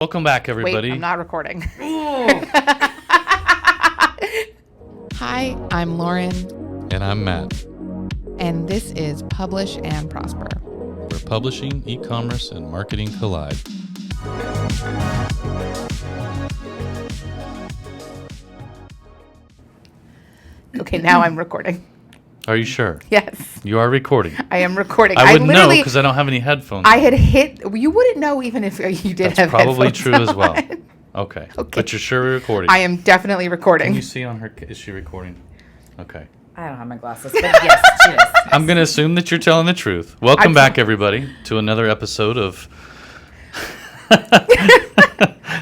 Welcome back, everybody. Wait, I'm not recording. Hi, I'm Lauren. And I'm Matt. And this is Publish and Prosper, Where publishing, e-commerce, and marketing collide. Okay, now I'm recording. Are you sure? Yes, You are recording. I am recording. I wouldn't know because I don't have any headphones. I had hit. You wouldn't know even if you did That's have probably headphones true as well. on. Okay. Okay. But you're sure we're recording? I am definitely recording. Can you see on her? Is she recording? Okay. I don't have my glasses, but yes, she is. I'm going to assume that you're telling the truth. Welcome back, everybody, to another episode of...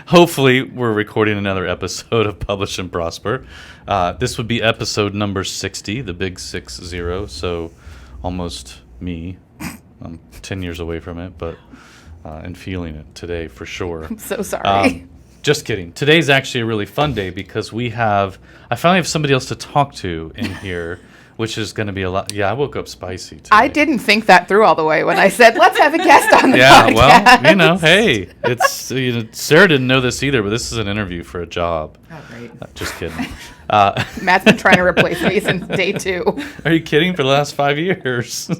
Hopefully, we're recording another episode of Publish and Prosper. This would be episode number 60, the big 60, so almost me. I'm 10 years away from it, but and feeling it today for sure. I'm so sorry. Just kidding. Today's actually a really fun day because I finally have somebody else to talk to in here, which is going to be a lot. Yeah, I woke up spicy today. I didn't think that through all the way when I said, let's have a guest on the Yeah, podcast. well, hey, it's Sarah didn't know this either, but this is an interview for a job. Oh, great. Just kidding. Matt's been trying to replace me since day 2. Are you kidding? For the last 5 years.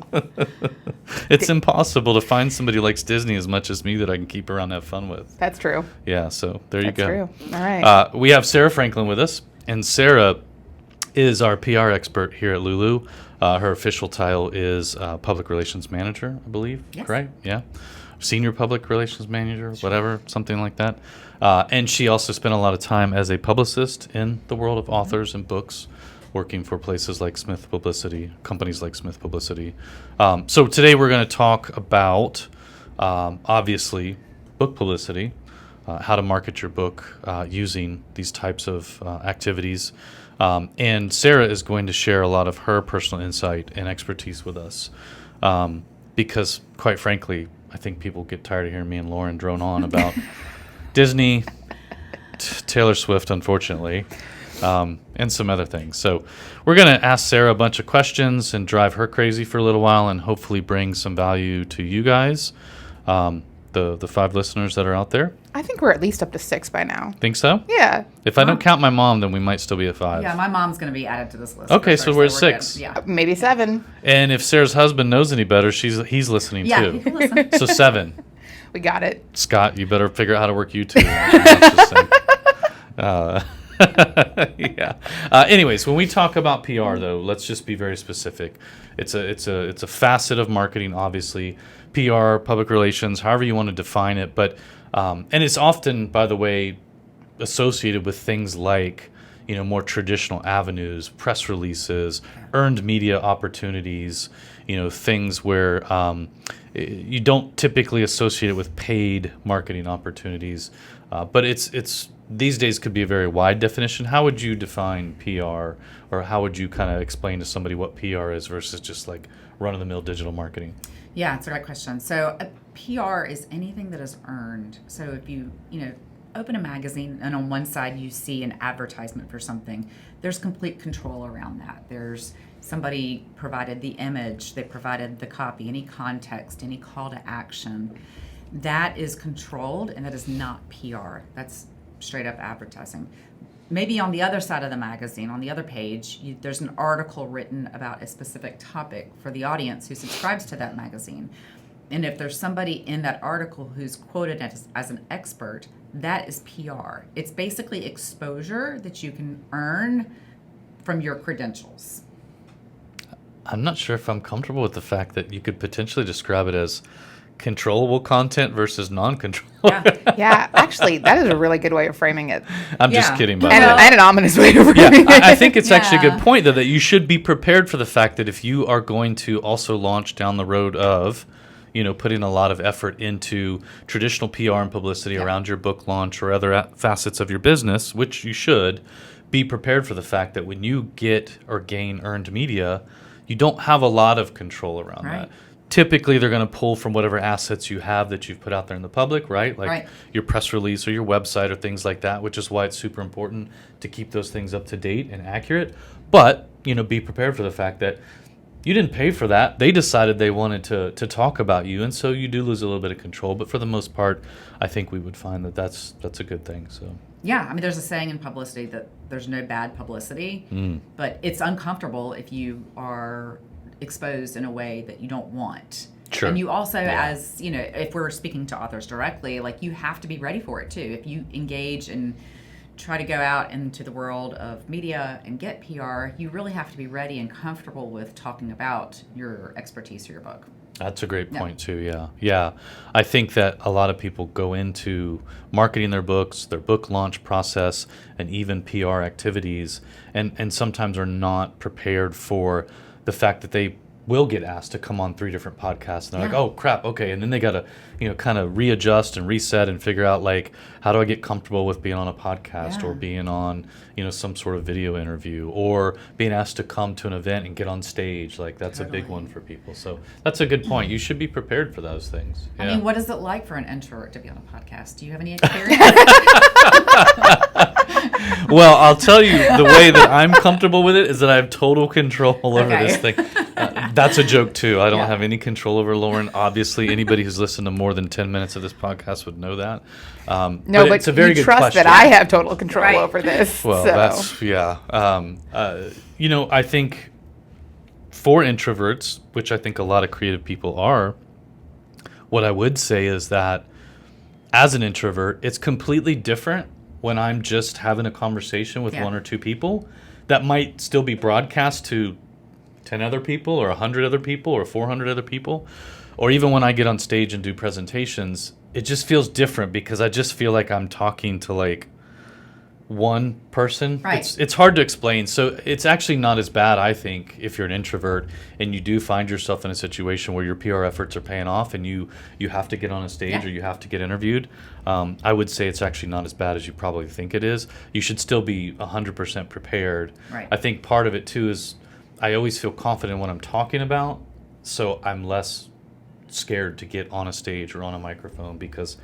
It's impossible to find somebody who likes Disney as much as me that I can keep around and have fun with. That's true. Yeah, so there you That's go. true. All right. We have Sarah Franklin with us, and Sarah is our PR expert here at Lulu. Her official title is Public Relations Manager, I believe. Yes. Right? Yeah. Senior Public Relations Manager, whatever, something like that. And she also spent a lot of time as a publicist in the world of authors and books, working for places like Smith Publicity, companies like Smith Publicity. So today we're going to talk about, obviously, book publicity, how to market your book using these types of activities. And Sarah is going to share a lot of her personal insight and expertise with us because, quite frankly, I think people get tired of hearing me and Lauren drone on about Disney, Taylor Swift, unfortunately, and some other things. So we're going to ask Sarah a bunch of questions and drive her crazy for a little while and hopefully bring some value to you guys, the 5 listeners that are out there. I think we're at least up to 6 by now. Think so? Yeah. If I don't count my mom, then we might still be at 5. Yeah, my mom's going to be added to this list. Okay, for so sure, we're good. 6. Yeah. Maybe 7. And if Sarah's husband knows any better, he's listening Yeah, too. you can listen. So 7. We got it. Scott, you better figure out how to work YouTube. That's just saying. Yeah. Anyways, when we talk about PR, though, let's just be very specific. It's a facet of marketing, obviously. PR, public relations, however you want to define it, but and it's often, by the way, associated with things like more traditional avenues, press releases, earned media opportunities, things where you don't typically associate it with paid marketing opportunities. But it's these days could be a very wide definition. How would you define PR, or how would you kind of explain to somebody what PR is versus just like run-of-the-mill digital marketing? Yeah, it's a great question. So a PR is anything that is earned. So if you open a magazine and on one side you see an advertisement for something, there's complete control around that. There's somebody provided the image, they provided the copy, any context, any call to action. That is controlled, and that is not PR. That's straight up advertising. Maybe on the other side of the magazine, on the other page, there's an article written about a specific topic for the audience who subscribes to that magazine. And if there's somebody in that article who's quoted as an expert, that is PR. It's basically exposure that you can earn from your credentials. I'm not sure if I'm comfortable with the fact that you could potentially describe it as controllable content versus non-controllable. Yeah. Yeah, actually, that is a really good way of framing it. I'm just Yeah. kidding, by And, the way. and an ominous way of framing it. I think it's actually a good Yeah. point, though, that you should be prepared for the fact that if you are going to also launch down the road of, putting a lot of effort into traditional PR and publicity around your book launch or other facets of your business, which you should, be prepared for the fact that when you get or gain earned media, you don't have a lot of control around that. Typically, they're going to pull from whatever assets you have that you've put out there in the public, right? Like your press release or your website or things like that, which is why it's super important to keep those things up to date and accurate. But, be prepared for the fact that you didn't pay for that. They decided they wanted to talk about you, and so you do lose a little bit of control. But for the most part, I think we would find that that's a good thing. So Yeah, I mean, there's a saying in publicity that there's no bad publicity, but it's uncomfortable if you are exposed in a way that you don't want. Sure. And you also, Yeah. as you know, if we're speaking to authors directly, like you have to be ready for it too. If you engage and try to go out into the world of media and get PR, you really have to be ready and comfortable with talking about your expertise or your book. That's a great point too. Yeah. I think that a lot of people go into marketing their books, their book launch process, and even PR activities, and sometimes are not prepared for the fact that they will get asked to come on 3 different podcasts, and they're like, oh crap, okay, and then they gotta kind of readjust and reset and figure out, like, how do I get comfortable with being on a podcast or being on some sort of video interview, or being asked to come to an event and get on stage. Like, that's a big one for people. So that's a good point. You should be prepared for those things. I mean, what is it like for an introvert to be on a podcast? Do you have any experience? Well, I'll tell you, the way that I'm comfortable with it is that I have total control over this thing. That's a joke too. I don't have any control over Lauren. Obviously, anybody who's listened to more than 10 minutes of this podcast would know that. No, but it's a very you good trust question. that I have total control over this. Well, so. that's I think for introverts, which I think a lot of creative people are, what I would say is that as an introvert, it's completely different when I'm just having a conversation with 1 or 2 people that might still be broadcast to 10 other people or 100 other people or 400 other people. Or even when I get on stage and do presentations, it just feels different because I just feel like I'm talking to like one person. Right. It's hard to explain. So it's actually not as bad, I think, if you're an introvert and you do find yourself in a situation where your PR efforts are paying off and you have to get on a stage or you have to get interviewed. I would say it's actually not as bad as you probably think it is. You should still be 100% prepared. Right. I think part of it too is I always feel confident in what I'm talking about, so I'm less scared to get on a stage or on a microphone because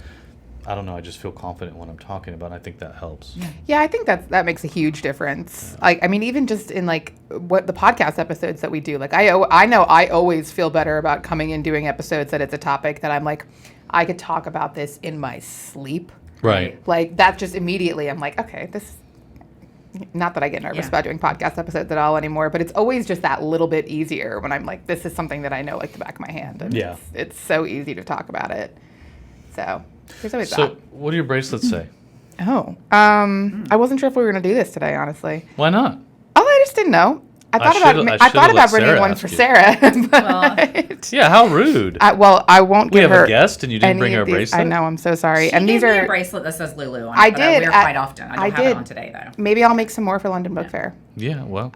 I don't know, I just feel confident when I'm talking about it. I think that helps. Yeah, I think that makes a huge difference. Like, I mean, even just in like what the podcast episodes that we do, like I know I always feel better about coming and doing episodes that it's a topic that I'm like, I could talk about this in my sleep. Right. Like that just immediately I'm like, okay, this, not that I get nervous about doing podcast episodes at all anymore, but it's always just that little bit easier when I'm like, this is something that I know like the back of my hand. And it's so easy to talk about it. So there's always that. So what do your bracelets say? Oh, I wasn't sure if we were going to do this today, honestly. Why not? Oh, I just didn't know. I thought I about let bringing Sarah one ask for you. Sarah. But Yeah, how rude. I won't We give have her a guest and you didn't any bring her a of these. bracelet? I know, I'm so sorry. She And these gave me are a bracelet that says Lulu on it. I but did. I wear quite often. I don't have did. it on today though. Maybe I'll make some more for London Book Fair. Yeah, well.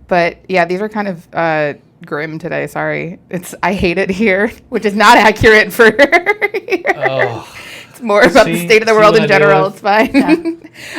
But yeah, these are kind of grim today. Sorry, I hate it here, which is not accurate for here. Oh. It's more about the state of the world what in I deal general. with? It's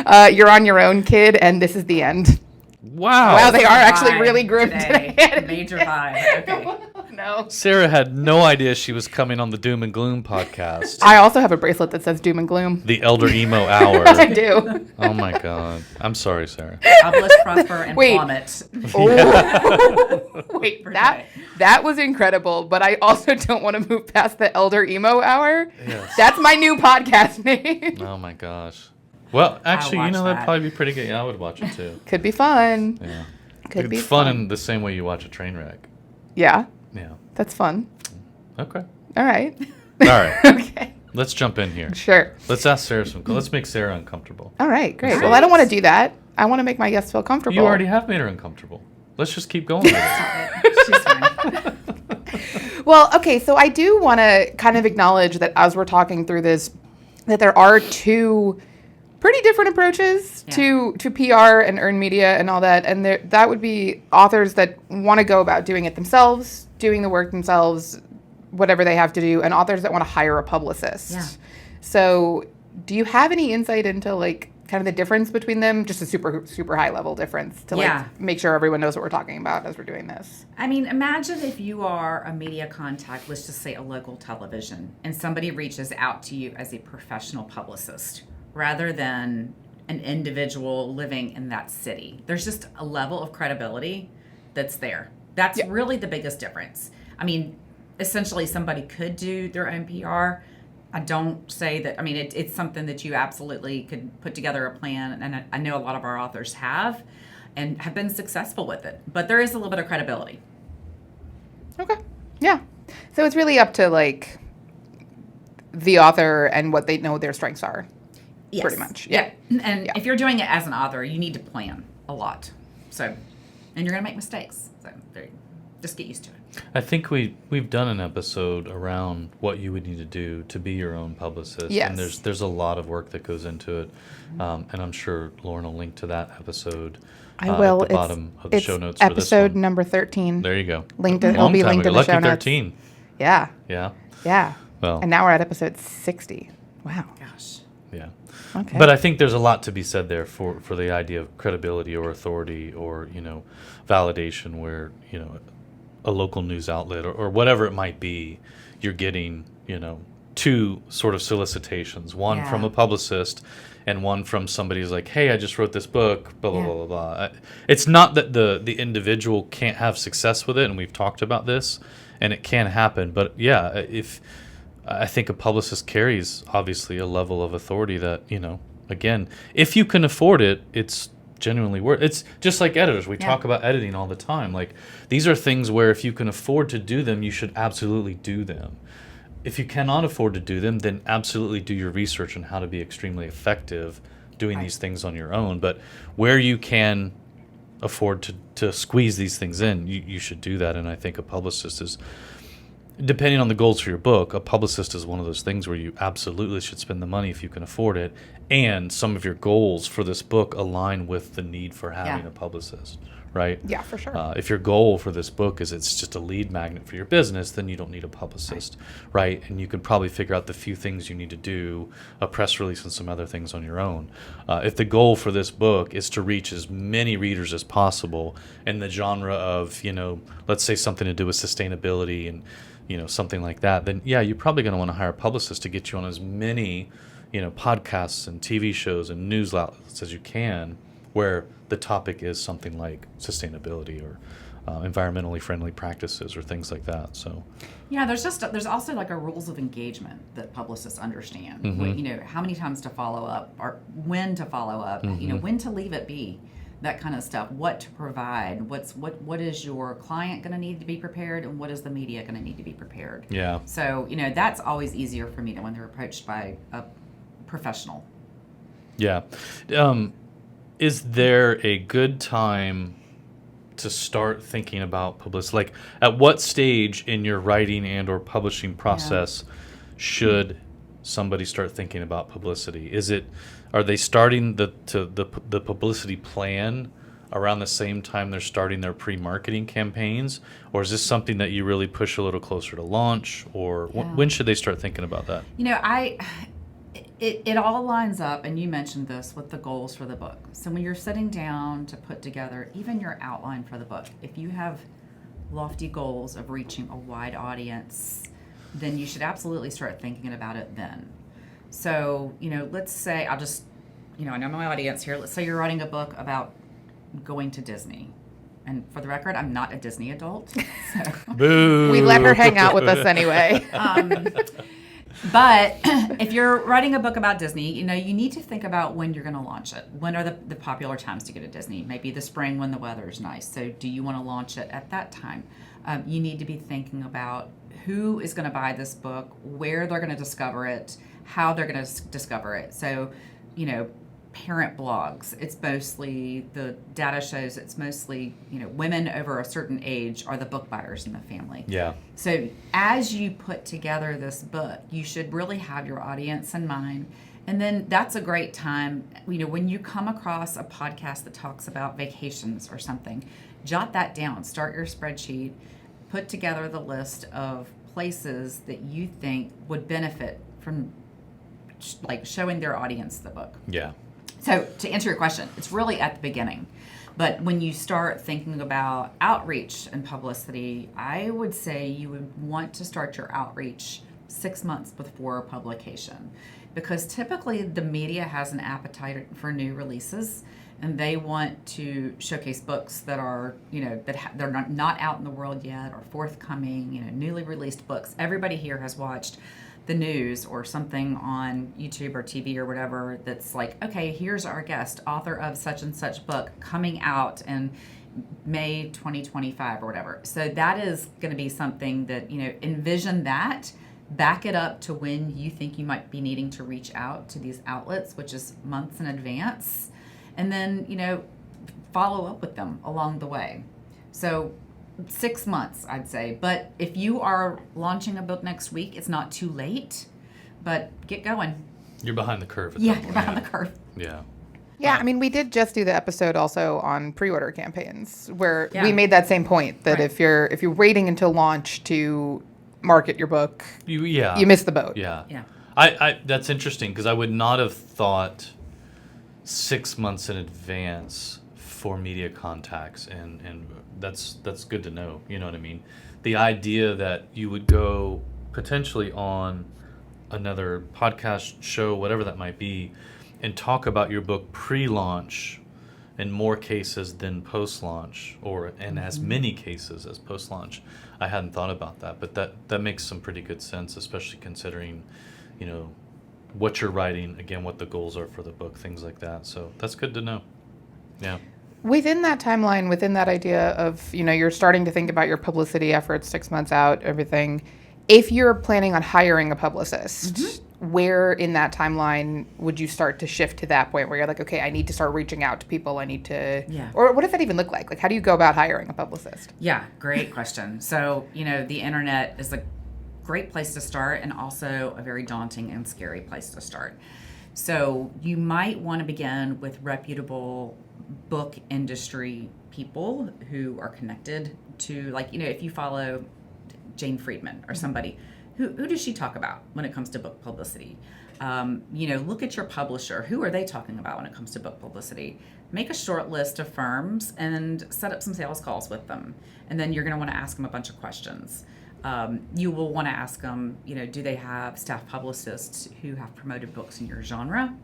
fine. You're on your own, kid, and this is the end. Wow. Wow, they are actually Vibe really grim today. Major vibe. Okay. No. Sarah had no idea she was coming on the Doom and Gloom podcast. I also have a bracelet that says doom and gloom. The Elder Emo Hour. I do. Oh my God. I'm sorry, Sarah. God bless, prosper, and Wait. plummet. Oh. Wait, For that was incredible, but I also don't want to move past the Elder Emo Hour. Yes. That's my new podcast name. Oh my gosh. Well, actually, watch that'd that. probably be pretty good. Yeah, I would watch it too. Could be fun. Yeah. Could be It's fun in the same way you watch a train wreck. Yeah, Yeah. that's fun. Okay. All right. All right. Okay. Let's jump in here. Sure. Let's ask Sarah let's make Sarah uncomfortable. All right, great. All Well, right. I don't want to do that. I want to make my guests feel comfortable. You already have made her uncomfortable. Let's just keep going with it. She's fine. Well, okay, so I do want to kind of acknowledge that as we're talking through this, that there are two pretty different approaches to PR and earned media and all that. And that would be authors that want to go about doing it themselves, doing the work themselves, whatever they have to do, and authors that want to hire a publicist. Yeah. So do you have any insight into like kind of the difference between them? Just a super, super high level difference to like make sure everyone knows what we're talking about as we're doing this. I mean, imagine if you are a media contact, let's just say a local television, and somebody reaches out to you as a professional publicist rather than an individual living in that city. There's just a level of credibility that's there. That's Yeah. really the biggest difference. I mean, essentially somebody could do their own PR. I don't say that. I mean, it's something that you absolutely could put together a plan, and I know a lot of our authors have and have been successful with it. But there is a little bit of credibility. Okay. Yeah. So it's really up to like the author and what they know their strengths are. Yes. Pretty much. Yeah. And Yeah. if you're doing it as an author, you need to plan a lot. So, and you're going to make mistakes. So just get used to it. I think we've done an episode around what you would need to do to be your own publicist. Yes. And there's a lot of work that goes into it. And I'm sure Lauren will link to that episode I will. at the bottom of the it's show notes for this episode one. number 13. There you go. Linked. A It'll long be time linked ago. in the show Lucky notes. 13. Yeah. Yeah. Yeah. Well. And now we're at episode 60. Wow. Gosh. Yeah. Okay. But I think there's a lot to be said there for the idea of credibility or authority or, validation where, a local news outlet or whatever it might be, you're getting, two sort of solicitations, one Yeah. from a publicist and one from somebody who's like, hey, I just wrote this book, blah, blah, Yeah. blah, blah, blah. It's not that the individual can't have success with it, and we've talked about this, and it can happen. But, yeah, I think a publicist carries, obviously, a level of authority that, again, if you can afford it, it's genuinely worth. It's just like editors. We talk about editing all the time. Like, these are things where if you can afford to do them, you should absolutely do them. If you cannot afford to do them, then absolutely do your research on how to be extremely effective doing these things on your own. But where you can afford to squeeze these things in, you should do that. And I think a publicist is, depending on the goals for your book, a publicist is one of those things where you absolutely should spend the money if you can afford it. And some of your goals for this book align with the need for having a publicist, right? Yeah, for sure. If your goal for this book is it's just a lead magnet for your business, then you don't need a publicist, right? And you could probably figure out the few things you need to do, a press release and some other things on your own. If the goal for this book is to reach as many readers as possible in the genre of, let's say something to do with sustainability and, something like that, then you're probably going to want to hire a publicist to get you on as many, podcasts and TV shows and news outlets as you can, where the topic is something like sustainability or environmentally friendly practices or things like that. So, Yeah, there's also like a rules of engagement that publicists understand. How many times to follow up or when to follow up, when to leave it be. That kind of stuff. What to provide? What is your client going to need to be prepared, and what is the media going to need to be prepared? yeah. So that's always easier for me when they're approached by a professional. Yeah. Is there a good time to start thinking about publicity? Like, at what stage in your writing and or publishing process should somebody start thinking about publicity? Are they starting the publicity plan around the same time they're starting their pre-marketing campaigns, or is this something that you really push a little closer to launch, or when should they start thinking about that? It all lines up, and you mentioned this, with the goals for the book. So when you're sitting down to put together even your outline for the book, if you have lofty goals of reaching a wide audience, then you should absolutely start thinking about it then. So, let's say, I know my audience here. Let's say you're writing a book about going to Disney. And for the record, I'm not a Disney adult. So. Boo! We let her hang out with us anyway. But if you're writing a book about Disney, you need to think about when you're going to launch it. When are the popular times to go to Disney? Maybe the spring when the weather is nice. So do you want to launch it at that time? You need to be thinking about who is going to buy this book, where they're going to discover it, how they're going to discover it. So, parent blogs, it's mostly, the data shows it's mostly, women over a certain age are the book buyers in the family. Yeah. So as you put together this book, you should really have your audience in mind. And then that's a great time, when you come across a podcast that talks about vacations or something, jot that down, start your spreadsheet, put together the list of places that you think would benefit from showing their audience the book. Yeah. So to answer your question, it's really at the beginning. But when you start thinking about outreach and publicity, I would say you would want to start your outreach 6 months before publication. because typically the media has an appetite for new releases, and they want to showcase books that are, they're not out in the world yet or forthcoming, newly released books. Everybody here has watched the news or something on YouTube or TV or whatever that's like, okay, here's our guest, author of such and such book coming out in May 2025 or whatever. So that is going to be something that, envision that, back it up to when you think you might be needing to reach out to these outlets, which is months in advance. And then, follow up with them along the way. So 6 months, I'd say. But if you are launching a book next week, it's not too late, but get going. You're behind the curve. You're behind the curve. Yeah. Yeah, I mean, we did just do the episode also on pre-order campaigns where we made that same point that if you're waiting until launch to market your book, you miss the boat. Yeah. I that's interesting because I would not have thought 6 months in advance for media contacts, and that's good to know. You know what I mean? The idea that you would go potentially on another podcast show, whatever that might be, and talk about your book pre-launch in more cases than post-launch, or in as many cases as post-launch. I hadn't thought about that, but that makes some pretty good sense, especially considering, what you're writing, again, what the goals are for the book, things like that. So that's good to know. Yeah. Within that timeline, within that idea of, you're starting to think about your publicity efforts 6 months out, everything, if you're planning on hiring a publicist, where in that timeline would you start to shift to that point where you're like, okay, I need to start reaching out to people, I need to, or what does that even look like? Like, how do you go about hiring a publicist? Yeah, great question. So, the internet is a great place to start and also a very daunting and scary place to start. So you might want to begin with reputable book industry people who are connected to, if you follow Jane Friedman or somebody, who does she talk about when it comes to book publicity? Look at your publisher. Who are they talking about when it comes to book publicity? Make a short list of firms and set up some sales calls with them. And then you're going to want to ask them a bunch of questions. You will want to ask them, do they have staff publicists who have promoted books in your genre?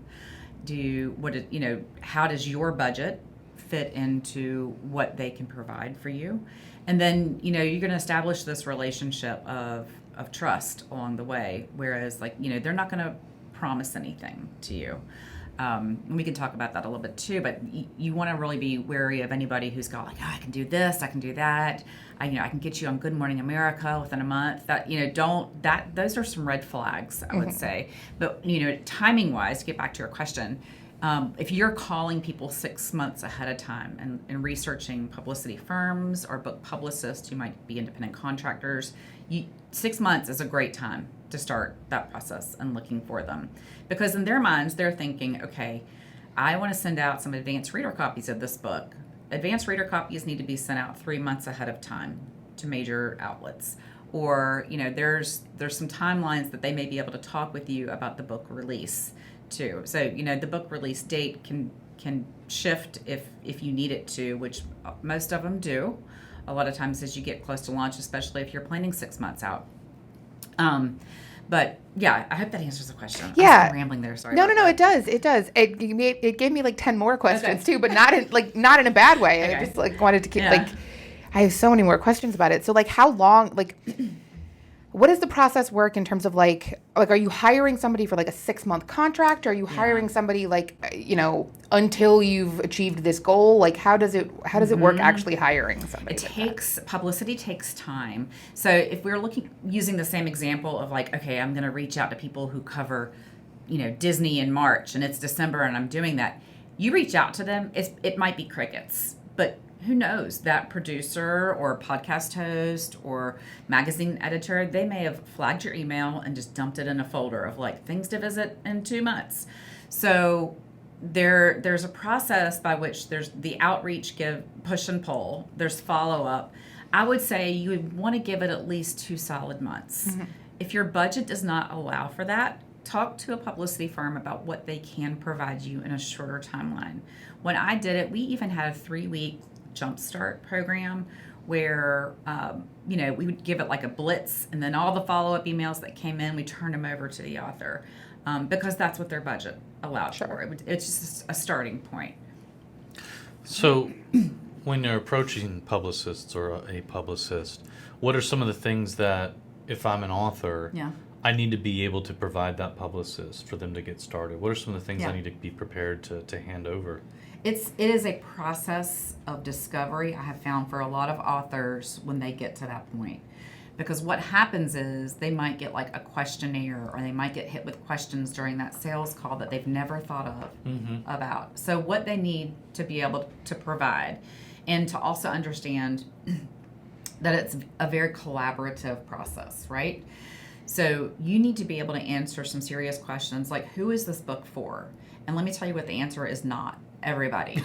How does your budget fit into what they can provide for you? And then, you're going to establish this relationship of trust along the way. Whereas, they're not going to promise anything to you. And we can talk about that a little bit too, but you want to really be wary of anybody who's got I can do this, I can do that. I can get you on Good Morning America within a month. Those are some red flags, I would say. But, timing wise, to get back to your question, if you're calling people 6 months ahead of time and researching publicity firms or book publicists who might be independent contractors, 6 months is a great time to start that process and looking for them. Because in their minds, they're thinking, okay, I want to send out some advanced reader copies of this book. Advanced reader copies need to be sent out 3 months ahead of time to major outlets. Or, there's some timelines that they may be able to talk with you about the book release too. So, the book release date can shift if you need it to, which most of them do. A lot of times as you get close to launch, especially if you're planning 6 months out. But yeah, I hope that answers the question. Yeah, I'm rambling there. Sorry. No, it does. It does. It gave me 10 more questions too, but not in a bad way. Okay. I just wanted to keep I have so many more questions about it. So how long what does the process work in terms of are you hiring somebody for a 6 month contract? Or are you hiring somebody until you've achieved this goal? How does it work actually hiring somebody? Publicity takes time. So if we're using the same example of okay, I'm going to reach out to people who cover, Disney in March and it's December and I'm doing that. You reach out to them, it might be crickets, but who knows, that producer or podcast host or magazine editor, they may have flagged your email and just dumped it in a folder of things to visit in 2 months. So there's a process by which there's the outreach, push and pull, there's follow-up. I would say you would want to give it at least 2 solid months. Mm-hmm. If your budget does not allow for that, talk to a publicity firm about what they can provide you in a shorter timeline. When I did it, we even had a 3-week jumpstart program where we would give it a blitz, and then all the follow-up emails that came in, we turned them over to the author. because that's what their budget allowed Sure. for. It's just a starting point. So, when you're approaching publicists or a publicist, what are some of the things that, if I'm an author, Yeah. I need to be able to provide that publicist for them to get started? What are some of the things Yeah. I need to be prepared to hand over? It is a process of discovery, I have found, for a lot of authors when they get to that point. Because what happens is they might get like a questionnaire, or they might get hit with questions during that sales call that they've never thought of about. So what they need to be able to provide, and to also understand that it's a very collaborative process, right? So you need to be able to answer some serious questions like, who is this book for? And let me tell you what the answer is: not everybody.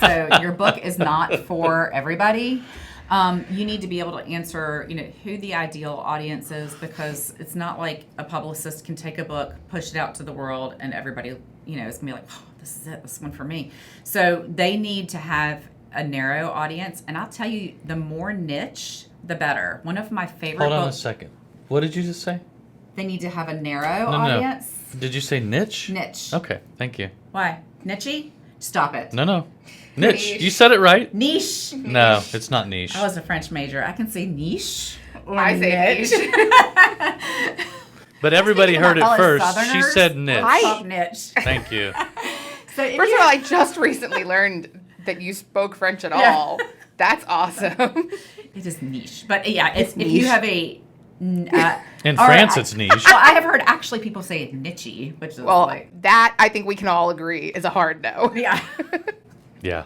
So your book is not for everybody. You need to be able to answer, who the ideal audience is, because it's not like a publicist can take a book, push it out to the world, and everybody, is going to be like, oh, this is it, this one for me. So they need to have a narrow audience. And I'll tell you, the more niche, the better. One of my favorite Hold on a books, second. What did you just say? they need to have a narrow No. audience. Did you say niche? Niche. Okay, thank you. Why? Niche? Stop it. No. Niche. Niche. You said it right. Niche. No, it's not niche. I was a French major. I can say niche. Or I say niche. But everybody heard it All us first. She Southerners, said niche. I- Stop niche. Thank you. So if First you- of all, I just recently learned that you spoke French at Yeah. all. That's awesome. it is niche, but yeah, if niche. you have a In or France, I- it's niche. Well, I have heard actually people say it niche, which is Well, like, that I think we can all agree is a hard no. yeah. Yeah.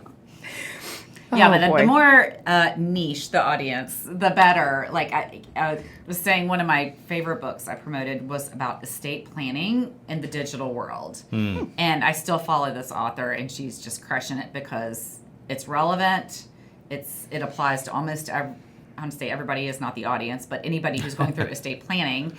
Yeah, Oh, but the boy. more niche the audience, the better. Like I was saying, one of my favorite books I promoted was about estate planning in the digital world. And I still follow this author, and she's just crushing it because it's relevant. It applies to almost, I want to say everybody is not the audience, but anybody who's going through estate planning.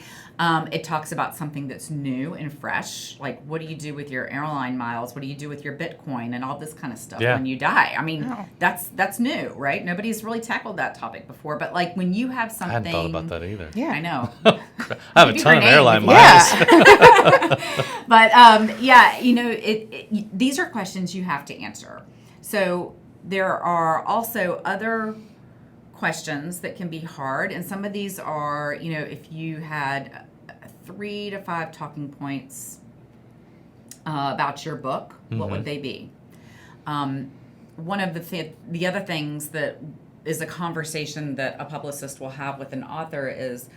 It talks about something that's new and fresh, like what do you do with your airline miles? What do you do with your Bitcoin and all this kind of stuff Yeah. when you die? I mean, Oh. that's new, right? Nobody's really tackled that topic before, but like when you have I something, hadn't thought about that either. Yeah. I know. I have a Maybe ton her of name. airline Yeah. miles. But yeah, these are questions you have to answer. So there are also other questions that can be hard, and some of these are, if you had 3 to 5 talking points about your book, what would they be? One of the other things that is a conversation that a publicist will have with an author is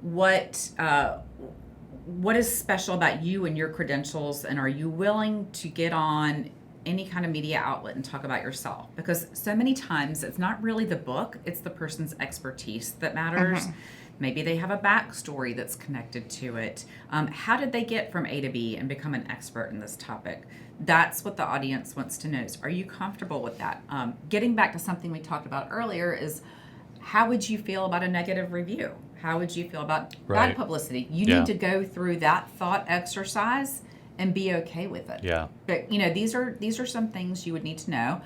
what is special about you and your credentials, and are you willing to get on any kind of media outlet and talk about yourself? Because so many times it's not really the book, it's the person's expertise that matters. Maybe they have a backstory that's connected to it. How did they get from A to B and become an expert in this topic? That's what the audience wants to know. Is, are you comfortable with that? Getting back to something we talked about earlier is, how would you feel about a negative review? How would you feel about Right. bad publicity? You Yeah. need to go through that thought exercise and be okay with it. Yeah. But these are some things you would need to know.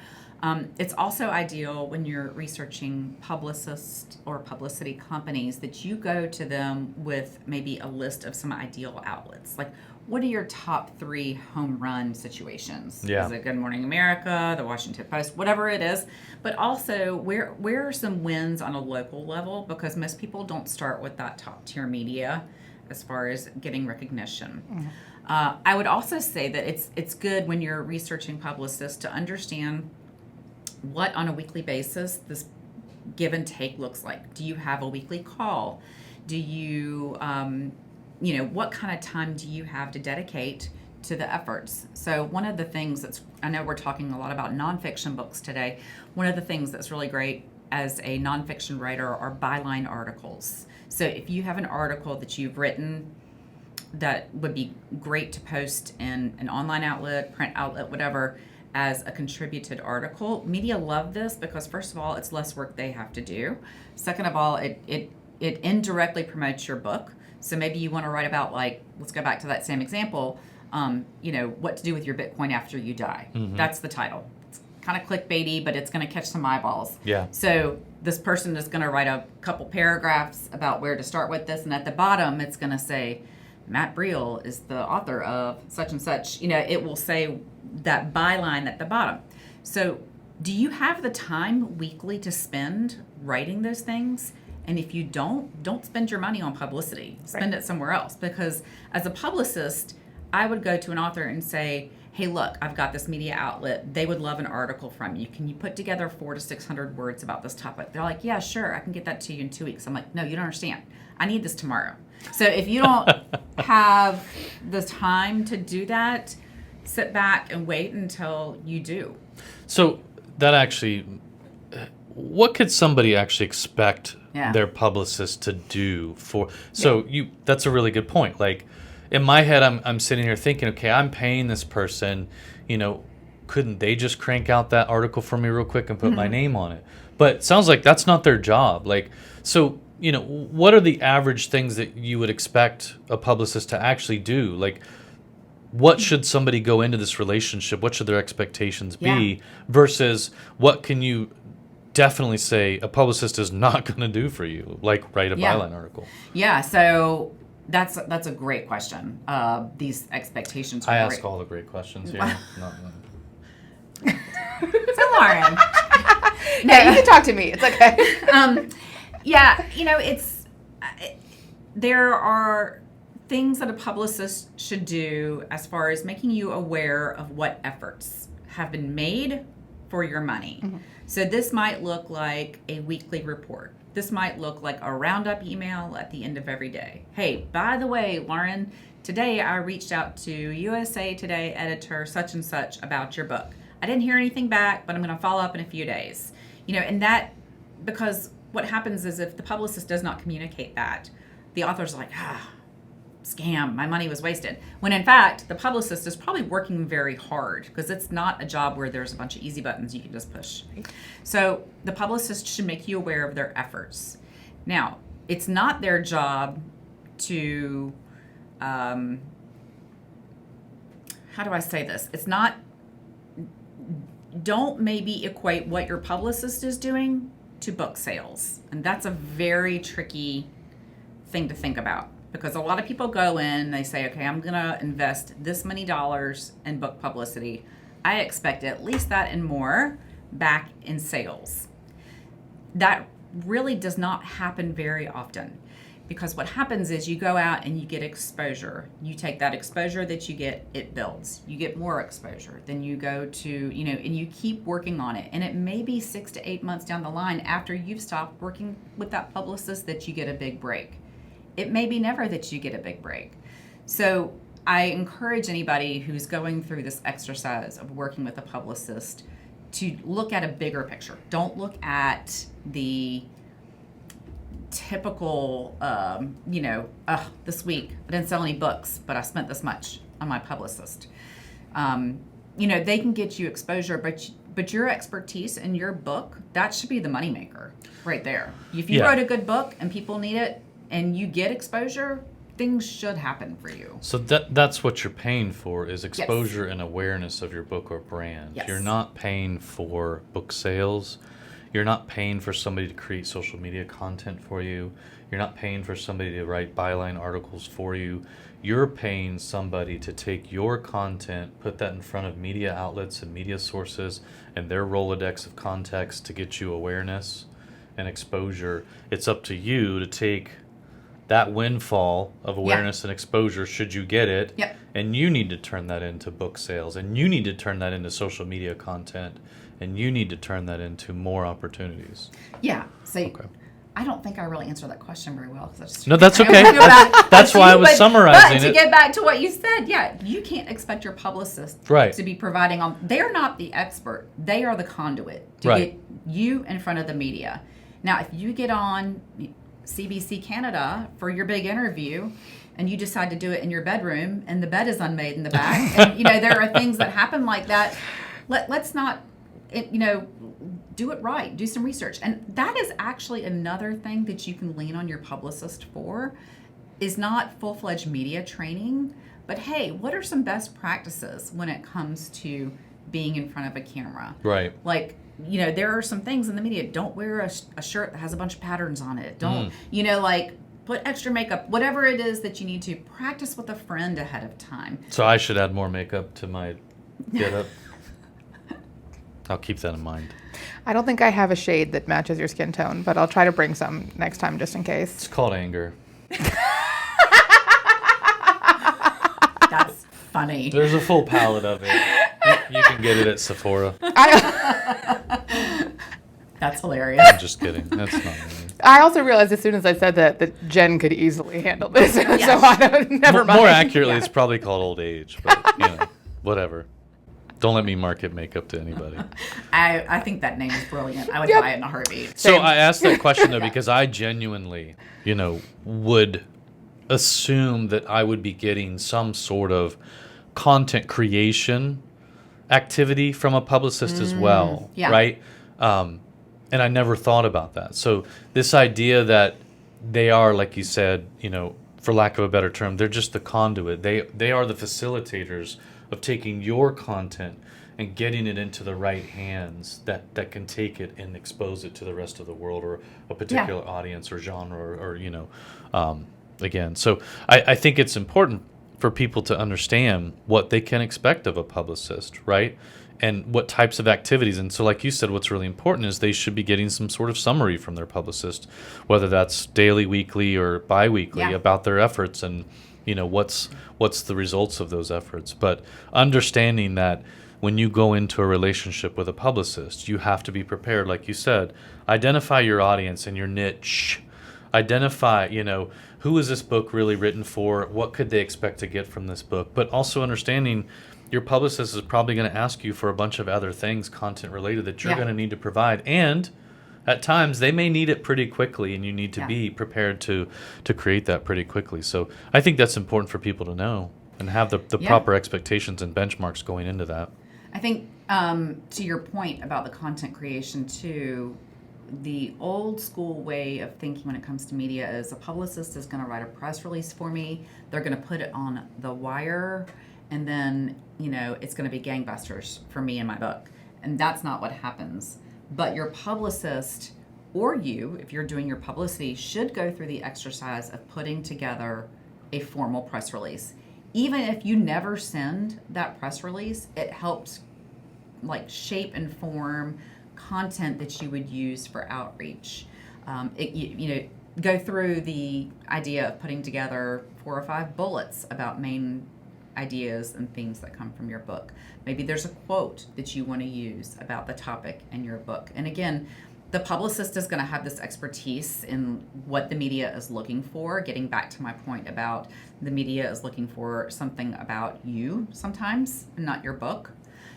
It's also ideal when you're researching publicists or publicity companies that you go to them with maybe a list of some ideal outlets. Like, what are your top 3 home run situations? Yeah. Is it Good Morning America, the Washington Post, whatever it is? But also, where are some wins on a local level? Because most people don't start with that top tier media as far as getting recognition. I would also say that it's good when you're researching publicists to understand what on a weekly basis this give and take looks like. Do you have a weekly call? Do you, what kind of time do you have to dedicate to the efforts? So one of the things I know we're talking a lot about nonfiction books today. One of the things that's really great as a nonfiction writer are byline articles. So if you have an article that you've written that would be great to post in an online outlet, print outlet, whatever, as a contributed article. Media love this because, first of all, it's less work they have to do. Second of all, it indirectly promotes your book. So maybe you want to write about, like, let's go back to that same example, what to do with your Bitcoin after you die. That's the title. It's kind of clickbaity, but it's going to catch some eyeballs. Yeah. So this person is going to write a couple paragraphs about where to start with this, and at the bottom, it's going to say, Matt Briel is the author of such and such. It will say that byline at the bottom. So do you have the time weekly to spend writing those things? And if you don't spend your money on publicity. Spend it somewhere else. Because as a publicist, I would go to an author and say, hey, look, I've got this media outlet. They would love an article from you. Can you put together 400 to 600 words about this topic? They're like, yeah, sure. I can get that to you in 2 weeks. I'm like, no, you don't understand. I need this tomorrow. So if you don't have the time to do that, sit back and wait until you do. So that actually, what could somebody actually expect their publicist to do for? So that's a really good point. Like in my head, I'm sitting here thinking, okay, I'm paying this person, couldn't they just crank out that article for me real quick and put my name on it? But it sounds like that's not their job. Like, so, what are the average things that you would expect a publicist to actually do? Like, what should somebody go into this relationship? What should their expectations be versus what can you definitely say a publicist is not going to do for you, like write a byline article? Yeah, so that's a great question. These expectations are I ask all the great questions here. So Lauren. No, you can talk to me. It's okay. There are things that a publicist should do as far as making you aware of what efforts have been made for your money. Mm-hmm. So this might look like a weekly report. This might look like a roundup email at the end of every day. Hey, by the way, Lauren, today I reached out to USA Today editor such and such about your book. I didn't hear anything back, but I'm going to follow up in a few days. And that, because what happens is if the publicist does not communicate that, the author's like, scam, my money was wasted. When in fact, the publicist is probably working very hard because it's not a job where there's a bunch of easy buttons you can just push. So the publicist should make you aware of their efforts. Now, it's not their job to, how do I say this? Don't maybe equate what your publicist is doing to book sales. And that's a very tricky thing to think about. Because a lot of people go in, they say, okay, I'm going to invest this many dollars in book publicity. I expect at least that and more back in sales. That really does not happen very often. Because what happens is you go out and you get exposure. You take that exposure that you get, it builds. You get more exposure. Then you go to, and you keep working on it. And it may be 6 to 8 months down the line after you've stopped working with that publicist that you get a big break. It may be never that you get a big break. So I encourage anybody who's going through this exercise of working with a publicist to look at a bigger picture. Don't look at the typical, this week I didn't sell any books, but I spent this much on my publicist. They can get you exposure, but your expertise in your book, that should be the moneymaker right there. If you wrote a good book and people need it and you get exposure, things should happen for you. So that's what you're paying for is exposure and awareness of your book or brand. Yes. You're not paying for book sales. You're not paying for somebody to create social media content for you. You're not paying for somebody to write byline articles for you. You're paying somebody to take your content, put that in front of media outlets and media sources and their Rolodex of contacts to get you awareness and exposure. It's up to you to take that windfall of awareness and exposure, should you get it, and you need to turn that into book sales, and you need to turn that into social media content, and you need to turn that into more opportunities. Yeah. So I don't think I really answered that question very well. No, that's okay. That's why I was summarizing it. But to get back to what you said, you can't expect your publicist to be providing on. They're not the expert. They are the conduit to get you in front of the media. Now, if you get on CBC Canada for your big interview and you decide to do it in your bedroom and the bed is unmade in the back and there are things that happen like that, let's not do it right, do some research. And that is actually another thing that you can lean on your publicist for, is not full-fledged media training, but hey, what are some best practices when it comes to being in front of a camera? Right. Like, there are some things in the media. Don't wear a shirt that has a bunch of patterns on it. Don't, put extra makeup, whatever it is that you need to. Practice with a friend ahead of time. So I should add more makeup to my getup. I'll keep that in mind. I don't think I have a shade that matches your skin tone, but I'll try to bring some next time just in case. It's called anger. That's funny. There's a full palette of it. You can get it at Sephora. That's hilarious. I'm just kidding. That's not me. I also realized as soon as I said that Jen could easily handle this, so I don't, never mind. More accurately, it's probably called old age, but whatever. Don't let me market makeup to anybody. I think that name is brilliant. I would buy it in a heartbeat. So I asked that question though because I genuinely, would assume that I would be getting some sort of content creation activity from a publicist as well, right? And I never thought about that. So this idea that they are, like you said, for lack of a better term, they're just the conduit. They are the facilitators of taking your content and getting it into the right hands that can take it and expose it to the rest of the world or a particular audience or genre or again. So I think it's important for people to understand what they can expect of a publicist, right? And what types of activities. And so like you said, what's really important is they should be getting some sort of summary from their publicist, whether that's daily, weekly, or bi-weekly about their efforts and what's the results of those efforts. But understanding that when you go into a relationship with a publicist, you have to be prepared, like you said. Identify your audience and your niche. Identify, who is this book really written for? What could they expect to get from this book? But also understanding your publicist is probably going to ask you for a bunch of other things, content related, that you're going to need to provide. And at times, they may need it pretty quickly, and you need to be prepared to create that pretty quickly. So I think that's important for people to know and have the proper expectations and benchmarks going into that. I think to your point about the content creation too, the old school way of thinking when it comes to media is a publicist is going to write a press release for me. They're going to put it on the wire, and then it's going to be gangbusters for me and my book. And that's not what happens. But your publicist, or you, if you're doing your publicity, should go through the exercise of putting together a formal press release. Even if you never send that press release, it helps shape and form content that you would use for outreach. Go through the idea of putting together 4 or 5 bullets about main ideas and themes that come from your book. Maybe there's a quote that you want to use about the topic in your book. And again, the publicist is going to have this expertise in what the media is looking for. Getting back to my point about the media is looking for something about you sometimes, and not your book.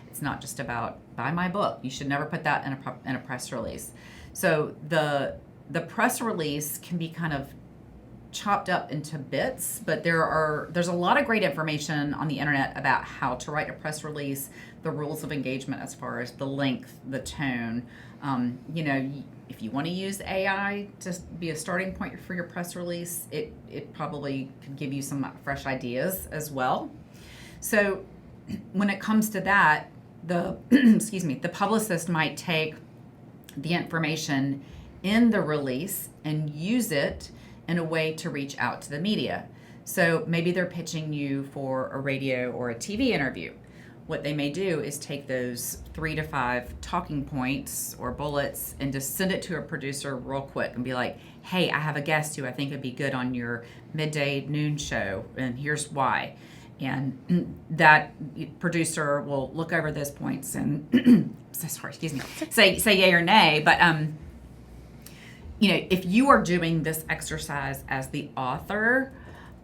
It's not just about buy my book. You should never put that in a press release. So the press release can be kind of chopped up into bits, but there's a lot of great information on the internet about how to write a press release, the rules of engagement as far as the length, the tone. If you want to use AI to be a starting point for your press release, it probably could give you some fresh ideas as well. So when it comes to that, the publicist might take the information in the release and use it in a way to reach out to the media. So maybe they're pitching you for a radio or a TV interview. What they may do is take those 3 to 5 talking points or bullets and just send it to a producer real quick and be like, hey, I have a guest who I think would be good on your midday noon show, and here's why. And that producer will look over those points and say yay or nay. But if you are doing this exercise as the author,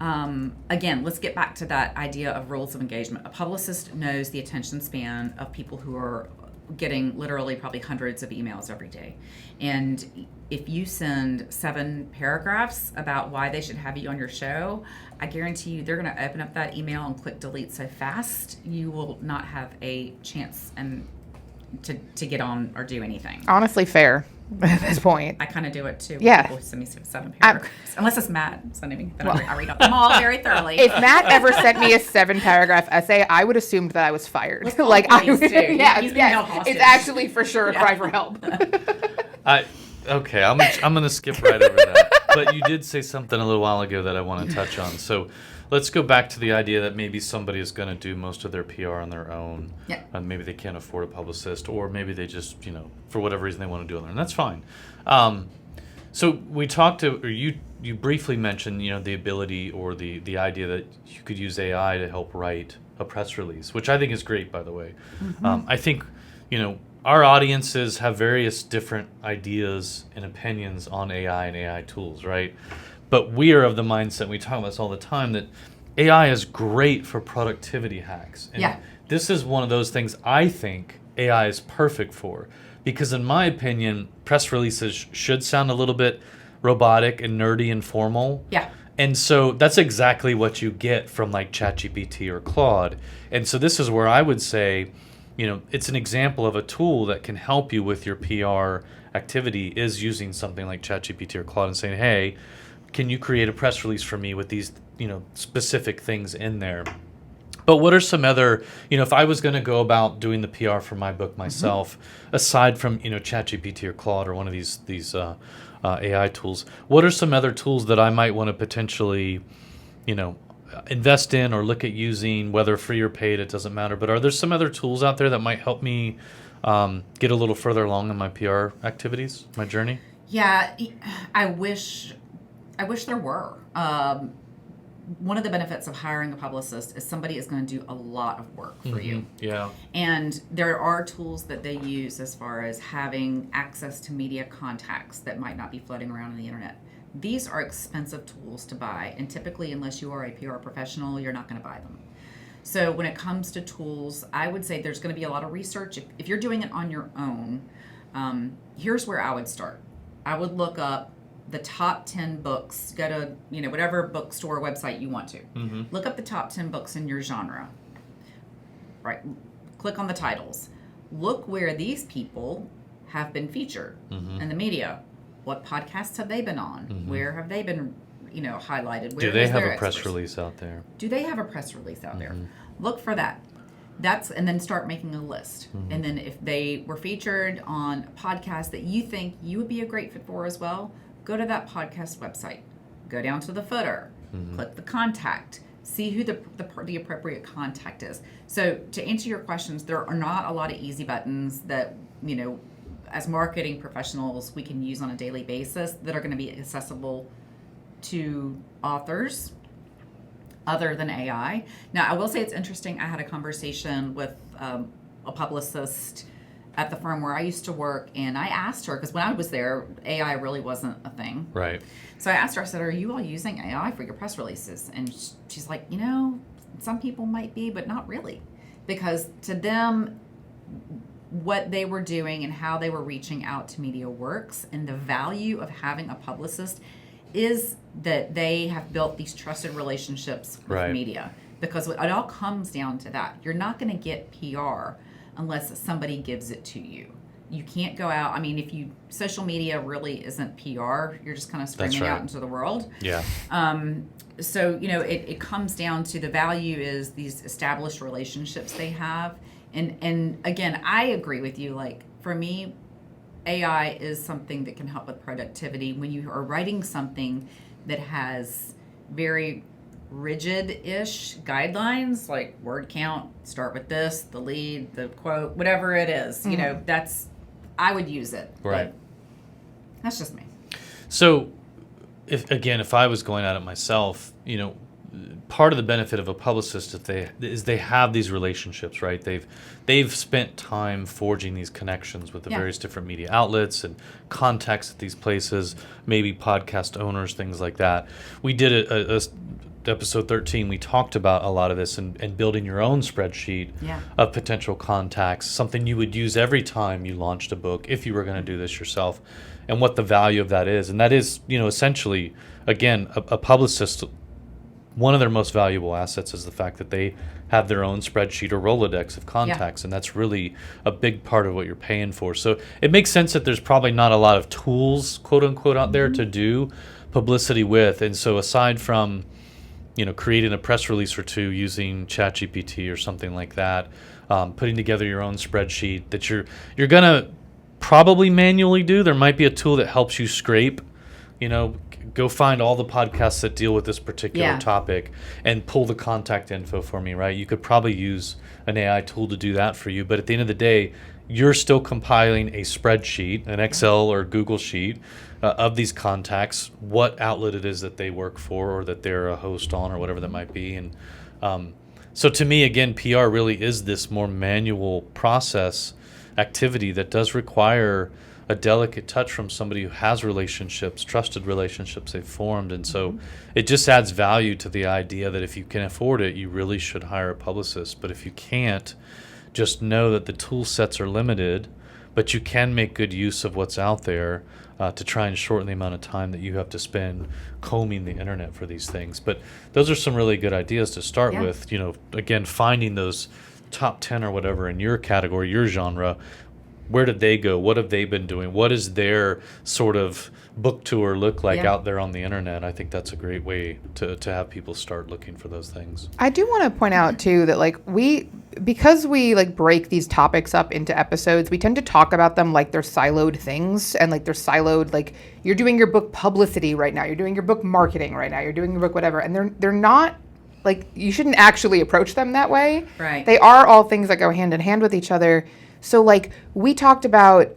again, let's get back to that idea of rules of engagement. A publicist knows the attention span of people who are getting literally probably hundreds of emails every day. And if you send 7 paragraphs about why they should have you on your show, I guarantee you they're going to open up that email and click delete so fast, you will not have a chance to get on or do anything. Honestly, fair at this point. I kind of do it too. Yeah. People send me 7 paragraphs. Unless it's Matt sending me. Then I read them all very thoroughly. If Matt ever sent me a 7-paragraph essay, I would assume that I was fired. He's being held hostage. It's actually for sure a cry for help. Okay, I'm gonna skip right over that. but you did say something a little while ago that I want to touch on. So let's go back to the idea that maybe somebody is going to do most of their PR on their own. Yeah. And maybe they can't afford a publicist, or maybe they just, for whatever reason they want to do it on their own. That's fine. So we talked to, or you briefly mentioned, the ability or the idea that you could use AI to help write a press release, which I think is great, by the way. I think, our audiences have various different ideas and opinions on AI and AI tools, right? But we are of the mindset, we talk about this all the time, that AI is great for productivity hacks. And this is one of those things I think AI is perfect for. Because in my opinion, press releases should sound a little bit robotic and nerdy and formal. Yeah. And so that's exactly what you get from like ChatGPT or Claude. And so this is where I would say, it's an example of a tool that can help you with your PR activity, is using something like ChatGPT or Claude and saying, hey, can you create a press release for me with these, specific things in there? But what are some other, if I was going to go about doing the PR for my book myself, aside from, ChatGPT or Claude or one of these AI tools, what are some other tools that I might want to potentially, invest in or look at using, whether free or paid, it doesn't matter. But are there some other tools out there that might help me get a little further along in my PR activities, my journey? Yeah, I wish there were. One of the benefits of hiring a publicist is somebody is going to do a lot of work for you. Yeah. And there are tools that they use as far as having access to media contacts that might not be floating around on the internet. These are expensive tools to buy, and typically, unless you are a PR professional, you're not going to buy them. So when it comes to tools, I would say there's going to be a lot of research. If you're doing it on your own, here's where I would start. I would look up the top 10 books. Go to whatever bookstore website you want to. Look up the top 10 books in your genre. Right. Click on the titles. Look where these people have been featured in the media. What podcasts have they been on? Where have they been, highlighted? Where Do they have a their press expertise? release out there? Do they have a press release out there? Look for that. And then start making a list. And then if they were featured on a podcast that you think you would be a great fit for as well, go to that podcast website. Go down to the footer. Click the contact. See who the appropriate contact is. So to answer your questions, there are not a lot of easy buttons that, as marketing professionals, we can use on a daily basis that are going to be accessible to authors other than AI. Now, I will say it's interesting. I had a conversation with a publicist at the firm where I used to work, and I asked her, because when I was there, AI really wasn't a thing. Right. So I asked her, I said, are you all using AI for your press releases? And she's like, some people might be, but not really. Because to them, what they were doing and how they were reaching out to media works, and the value of having a publicist is that they have built these trusted relationships with media. Because it all comes down to that. You're not going to get PR unless somebody gives it to you. You can't go out. I mean, social media really isn't PR. You're just kind of screaming out into the world. Yeah. So, it comes down to the value is these established relationships they have. And again, I agree with you. Like, for me, AI is something that can help with productivity. When you are writing something that has very rigid-ish guidelines, like word count, start with this, the lead, the quote, whatever it is, I would use it. Right. But that's just me. So, if I was going at it myself, part of the benefit of a publicist is they have these relationships, right? They've spent time forging these connections with the various different media outlets and contacts at these places, maybe podcast owners, things like that. We did a episode 13, we talked about a lot of this and building your own spreadsheet of potential contacts, something you would use every time you launched a book if you were going to do this yourself, and what the value of that is. And that is, essentially, again, a publicist, one of their most valuable assets is the fact that they have their own spreadsheet or Rolodex of contacts, and that's really a big part of what you're paying for. So it makes sense that there's probably not a lot of tools, quote unquote, out there to do publicity with. And so aside from creating a press release or two using ChatGPT or something like that, putting together your own spreadsheet that you're gonna probably manually do. There might be a tool that helps you scrape, go find all the podcasts that deal with this particular Yeah. topic and pull the contact info for me, right? You could probably use an AI tool to do that for you. But at the end of the day, you're still compiling a spreadsheet, an Excel or Google sheet of these contacts, what outlet it is that they work for or that they're a host on or whatever that might be. And so to me, again, PR really is this more manual process activity that does require a delicate touch from somebody who has relationships, trusted relationships they've formed. And so it just adds value to the idea that if you can afford it, you really should hire a publicist. But if you can't, just know that the tool sets are limited, but you can make good use of what's out there to try and shorten the amount of time that you have to spend combing the internet for these things. But those are some really good ideas to start with. Again, finding those top 10 or whatever in your category, your genre. Where did they go? What have they been doing? What is their sort of book tour look like out there on the internet? I think that's a great way to have people start looking for those things. I do want to point out too that because we break these topics up into episodes, we tend to talk about them like they're siloed things and they're siloed, you're doing your book publicity right now, you're doing your book marketing right now, you're doing your book whatever, and they're not you shouldn't actually approach them that way. Right. They are all things that go hand in hand with each other. So we talked about,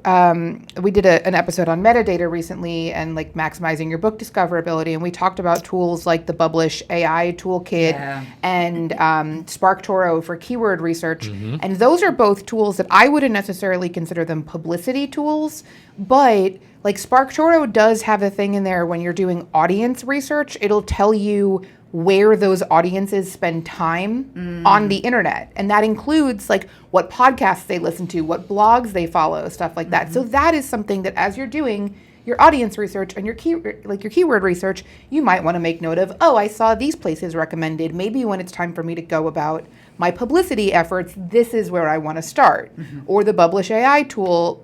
we did an episode on metadata recently and maximizing your book discoverability. And we talked about tools like the Publish AI toolkit and SparkToro for keyword research. And those are both tools that I wouldn't necessarily consider them publicity tools, but SparkToro does have a thing in there when you're doing audience research, it'll tell you where those audiences spend time on the internet. And that includes what podcasts they listen to, what blogs they follow, stuff like that. So that is something that as you're doing your audience research and your keyword research, you might want to make note of, I saw these places recommended. Maybe when it's time for me to go about my publicity efforts, this is where I want to start. Or the Publish AI tool,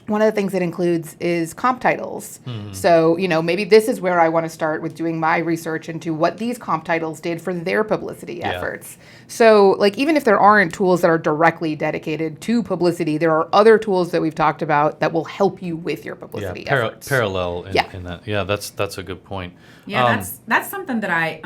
one of the things it includes is comp titles. So, maybe this is where I want to start with doing my research into what these comp titles did for their publicity efforts. So, even if there aren't tools that are directly dedicated to publicity, there are other tools that we've talked about that will help you with your publicity efforts. Parallel in that. Yeah, that's a good point. Yeah, that's something that I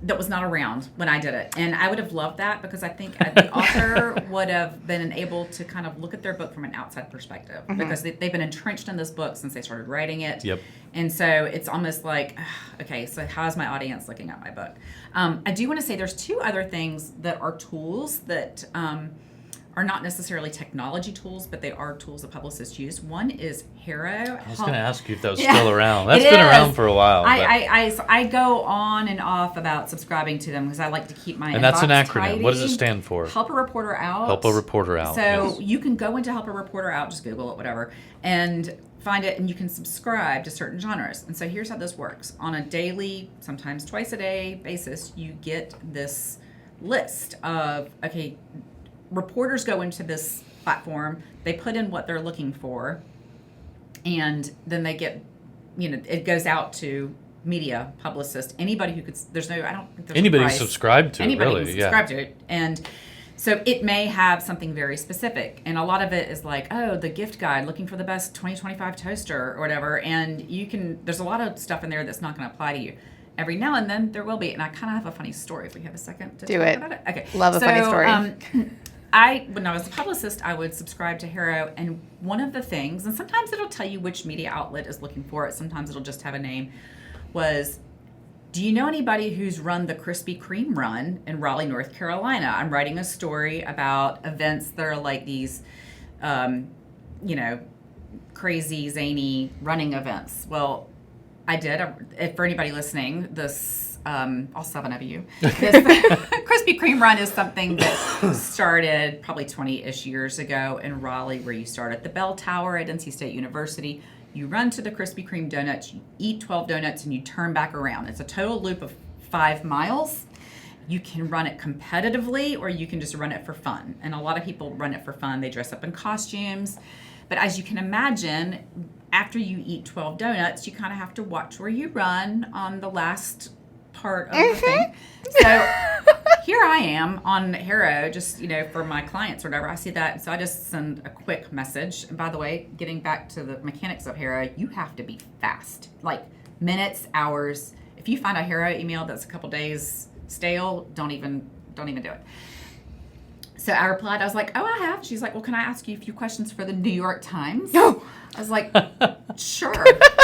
that was not around when I did it. And I would have loved that because I think the author would have been able to kind of look at their book from an outside perspective because they've been entrenched in this book since they started writing it. Yep. And so it's almost like, okay, so how is my audience looking at my book? I do want to say there's two other things that are tools that are not necessarily technology tools, but they are tools that publicists use. One is Hero. I was going to ask you if that was still around. That's been around for a while. I go on and off about subscribing to them because I like to keep my And that's an acronym. tidy. What does it stand for? Help a Reporter Out. Help a Reporter Out. So you can go into Help a Reporter Out, just Google it, whatever, and find it, and you can subscribe to certain genres. And so here's how this works. On a daily, sometimes twice a day basis, you get this list of, reporters go into this platform, they put in what they're looking for, and then they get, it goes out to media, publicists, anybody who could, I don't think there's anybody a price. Subscribe to anybody it, really. Can subscribe to it. And so it may have something very specific. And a lot of it is the gift guide, looking for the best 2025 toaster or whatever. And there's a lot of stuff in there that's not going to apply to you. Every now and then there will be. And I kind of have a funny story if we have a second to talk about it. Okay. Love a funny story. When I was a publicist, I would subscribe to Hero, and one of the things, and sometimes it'll tell you which media outlet is looking for it, sometimes it'll just have a name, was, do you know anybody who's run the Krispy Kreme run in Raleigh, North Carolina? I'm writing a story about events that are like these, crazy, zany running events. Well, I did. For anybody listening, all 7 of you. This Krispy Kreme run is something that started probably 20-ish years ago in Raleigh, where you start at the Bell Tower at NC State University. You run to the Krispy Kreme donuts, you eat 12 donuts, and you turn back around. It's a total loop of 5 miles. You can run it competitively, or you can just run it for fun. And a lot of people run it for fun. They dress up in costumes. But as you can imagine, after you eat 12 donuts, you kind of have to watch where you run on the last part of the thing. So here I am on Hero, just, for my clients or whatever. I see that. So I just send a quick message. And by the way, getting back to the mechanics of Hero, you have to be fast. Minutes, hours. If you find a hero email that's a couple days stale, don't even do it. So I replied, I was like, oh, I have. She's like, well, can I ask you a few questions for the New York Times? No. I was like, sure.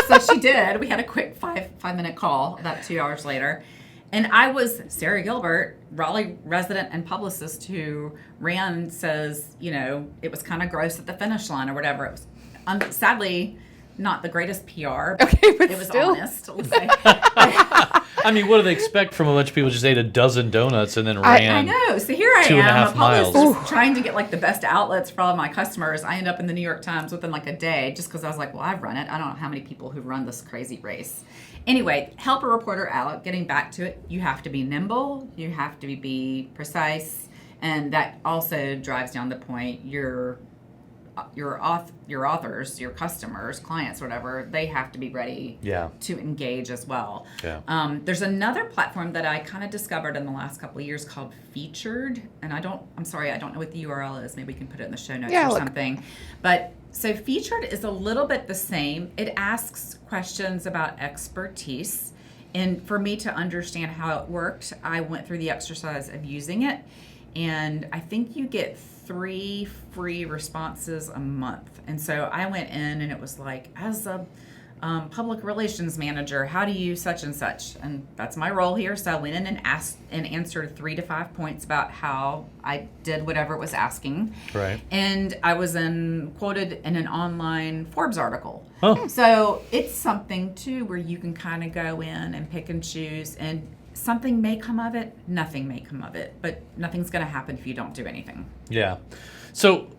So she did. We had a quick five-minute call about 2 hours later. And I was Sarah Gilbert, Raleigh resident and publicist who says, it was kind of gross at the finish line or whatever. It was sadly not the greatest PR. Okay, but it was still. honest. Let's say. I mean, what do they expect from a bunch of people who just ate a dozen donuts and then ran? I know. So here I 2.5 am, a miles. publicist trying to get like the best outlets for all of my customers. I end up in the New York Times within like a day just because I was like, well, I've run it. I don't know how many people who run this crazy race. Anyway, help a reporter out. Getting back to it, you have to be nimble. You have to be precise. And that also drives down the point your authors, your customers, clients, whatever, they have to be ready to engage as well. Yeah. There's another platform that I kind of discovered in the last couple of years called Featured. And I'm sorry, I don't know what the URL is. Maybe we can put it in the show notes something. But so Featured is a little bit the same. It asks questions about expertise. And for me to understand how it worked, I went through the exercise of using it. And I think you get 3 free responses a month. And so I went in and it was like, as a public relations manager, how do you such and such? And that's my role here. So I went in and asked and answered 3 to 5 points about how I did whatever it was asking. Right. And I was quoted in an online Forbes article. Oh. So it's something too where you can kind of go in and pick and choose, and something may come of it, nothing may come of it, but nothing's going to happen if you don't do anything. Yeah. So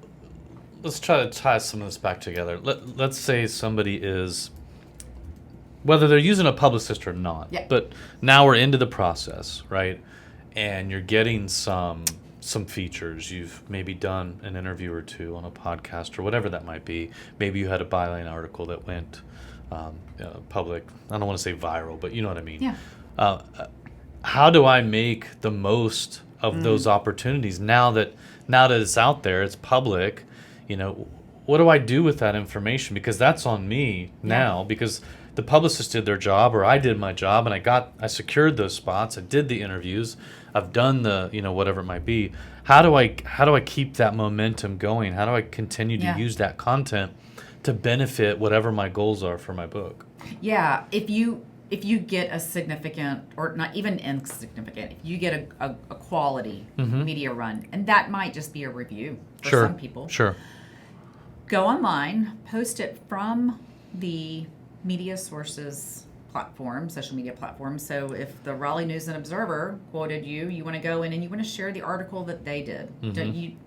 let's try to tie some of this back together. Let's say somebody is, whether they're using a publicist or not, but now we're into the process, right? And you're getting some features. You've maybe done an interview or two on a podcast or whatever that might be. Maybe you had a byline article that went public. I don't want to say viral, but you know what I mean. Yeah. How do I make the most of those opportunities now that it's out there, it's public? What do I do with that information? Because that's on me now, because the publicist did their job, or I did my job, and I secured those spots. I did the interviews. I've done the whatever it might be. How do I keep that momentum going? How do I continue to use that content to benefit whatever my goals are for my book? Yeah, if you get a significant, or not even insignificant, if you get a quality media run, and that might just be a review for some people. Sure. Go online, post it from the media sources platform, social media platform. So if the Raleigh News and Observer quoted you want to go in and you want to share the article that they did.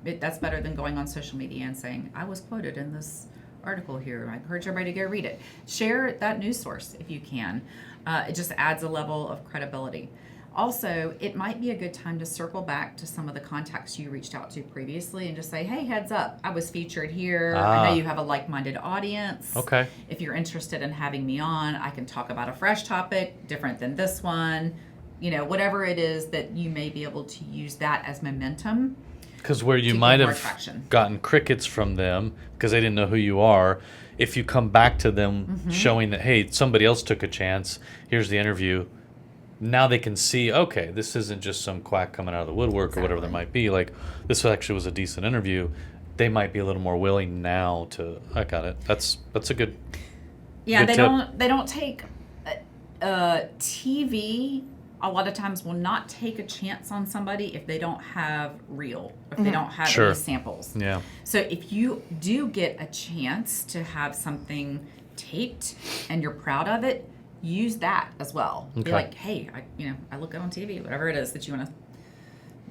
That's better than going on social media and saying, I was quoted in this article here. I encourage everybody to go read it. Share that news source if you can. It just adds a level of credibility. Also, it might be a good time to circle back to some of the contacts you reached out to previously and just say, hey, heads up, I was featured here. I know you have a like-minded audience. Okay. If you're interested in having me on, I can talk about a fresh topic, different than this one. Whatever it is that you may be able to use that as momentum. Because where you might have gotten crickets from them because they didn't know who you are, if you come back to them showing that, hey, somebody else took a chance, here's the interview, now they can see, okay, this isn't just some quack coming out of the woodwork or whatever there might be. Like, this actually was a decent interview. They might be a little more willing now to, I got it. That's a good Yeah, good they don't take TV a lot of times will not take a chance on somebody if they don't have if they don't have any samples. Yeah. So if you do get a chance to have something taped and you're proud of it, use that as well. Okay. Be like, hey, I look good on TV, whatever it is that you want to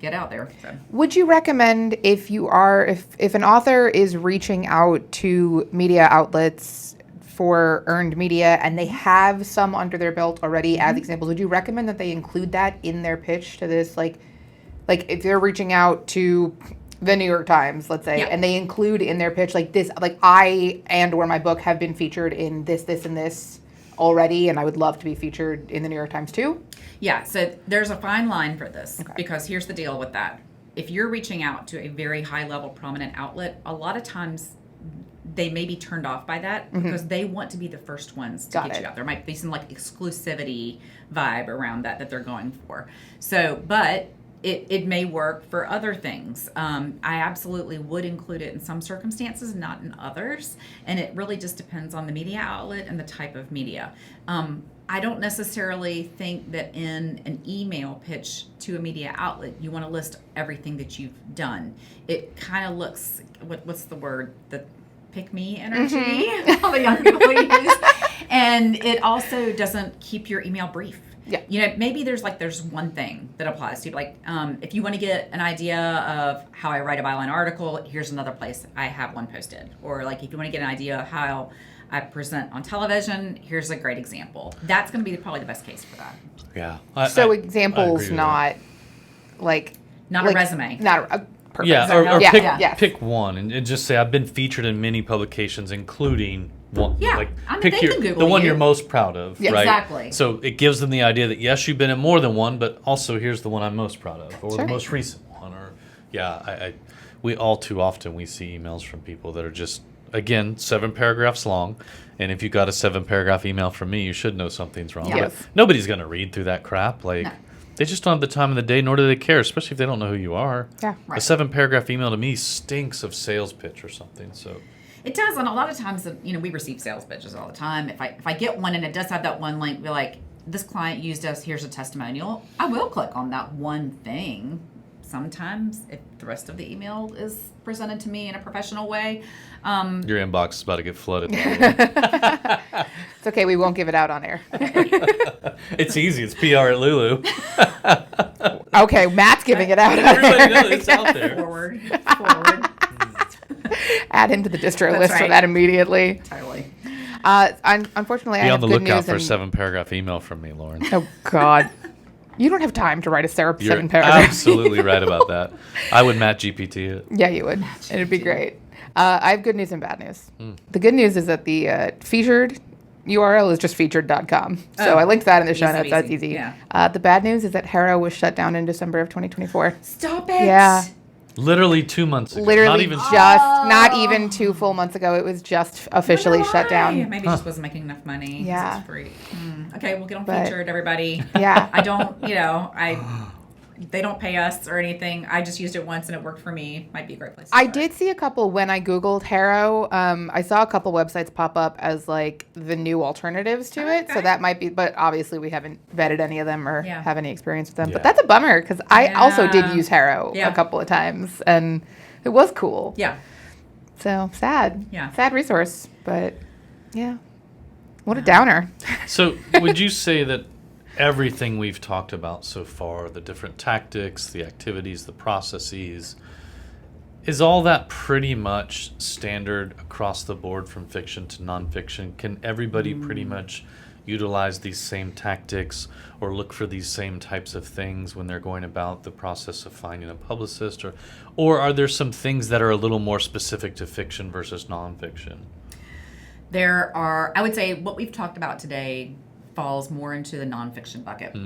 get out there. So. Would you recommend if an author is reaching out to media outlets for earned media and they have some under their belt already as examples, would you recommend that they include that in their pitch to this? Like if they're reaching out to the New York Times, let's say, and they include in their pitch like this, like I or my book have been featured in this, and this already, and I would love to be featured in the New York Times too? Yeah, so there's a fine line for this because here's the deal with that. If you're reaching out to a very high level prominent outlet, a lot of times they may be turned off by that because they want to be the first ones to get you out. There might be some like exclusivity vibe around that they're going for. So, but it may work for other things. I absolutely would include it in some circumstances, not in others. And it really just depends on the media outlet and the type of media. I don't necessarily think that in an email pitch to a media outlet, you want to list everything that you've done. It kind of looks, what's the word? The pick-me energy, all the young people use. And it also doesn't keep your email brief. Yeah. You know, maybe there's one thing that applies to you. Like, if you want to get an idea of how I write a byline article, here's another place I have one posted. Or like, if you want to get an idea of how I present on television, here's a great example. That's going to be probably the best case for that. Yeah. Examples, not like... Not a resume. Not a... Perfect. Yeah, or Yes. pick one and just say, I've been featured in many publications, including one. Yeah, like, I mean, pick they can Google the one you. you're most proud of, Yeah, right? exactly. So it gives them the idea that, yes, you've been in more than one, but also here's the one I'm most proud of, or the most recent one. Or we all too often we see emails from people that are just, again, 7 paragraphs long. And if you got a 7-paragraph email from me, you should know something's wrong. Yes. But nobody's going to read through that crap. Like, they just don't have the time of the day, nor do they care, especially if they don't know who you are. Yeah. A 7-paragraph email to me stinks of sales pitch or something. So It does, and a lot of times, we receive sales pitches all the time. If I get one and it does have that one link, be like, this client used us, here's a testimonial. I will click on that one thing. Sometimes, if the rest of the email is presented to me in a professional way. your inbox is about to get flooded. It's okay. We won't give it out on air. It's easy. It's PR at Lulu. Okay, Matt's giving it out. Everybody knows it's out there. Forward. Add him to the distro That's list for right. that immediately. Totally. Unfortunately, Be I on have the good lookout news. for a and- 7-paragraph email from me, Lauren. Oh, God. You don't have time to write a You're 7 paragraph. absolutely right about that. I would Matt GPT it. Yeah, you would. It'd be great. I have good news and bad news. The good news is that the featured URL is just featured.com. So I linked that in the show notes. That's easy. Yeah. The bad news is that Harrow was shut down in December of 2024. Stop it. Yeah. Literally 2 months ago. Literally Not even not even 2 full months ago. It was just officially Wonder shut why. down. Maybe it just wasn't making enough money. 'cause Yeah. It's free. Okay, we'll get on But- featured, everybody. Yeah. I don't, they don't pay us or anything. I just used it once and it worked for me. Might be a great place to I start. did see a couple when I Googled Harrow. I saw a couple websites pop up as like the new alternatives to it. So Okay. that might be, but obviously we haven't vetted any of them or Yeah. have any experience with them. Yeah. But that's a bummer because I also did Yeah. use Harrow Yeah. a couple of times and it was cool. Yeah. So sad. Yeah. Sad resource. But yeah. What a downer. So would you say that everything we've talked about so far, the different tactics, the activities, the processes, is all that pretty much standard across the board from fiction to nonfiction? Can everybody pretty much utilize these same tactics or look for these same types of things when they're going about the process of finding a publicist? Or are there some things that are a little more specific to fiction versus nonfiction? There are, I would say what we've talked about today falls more into the nonfiction bucket.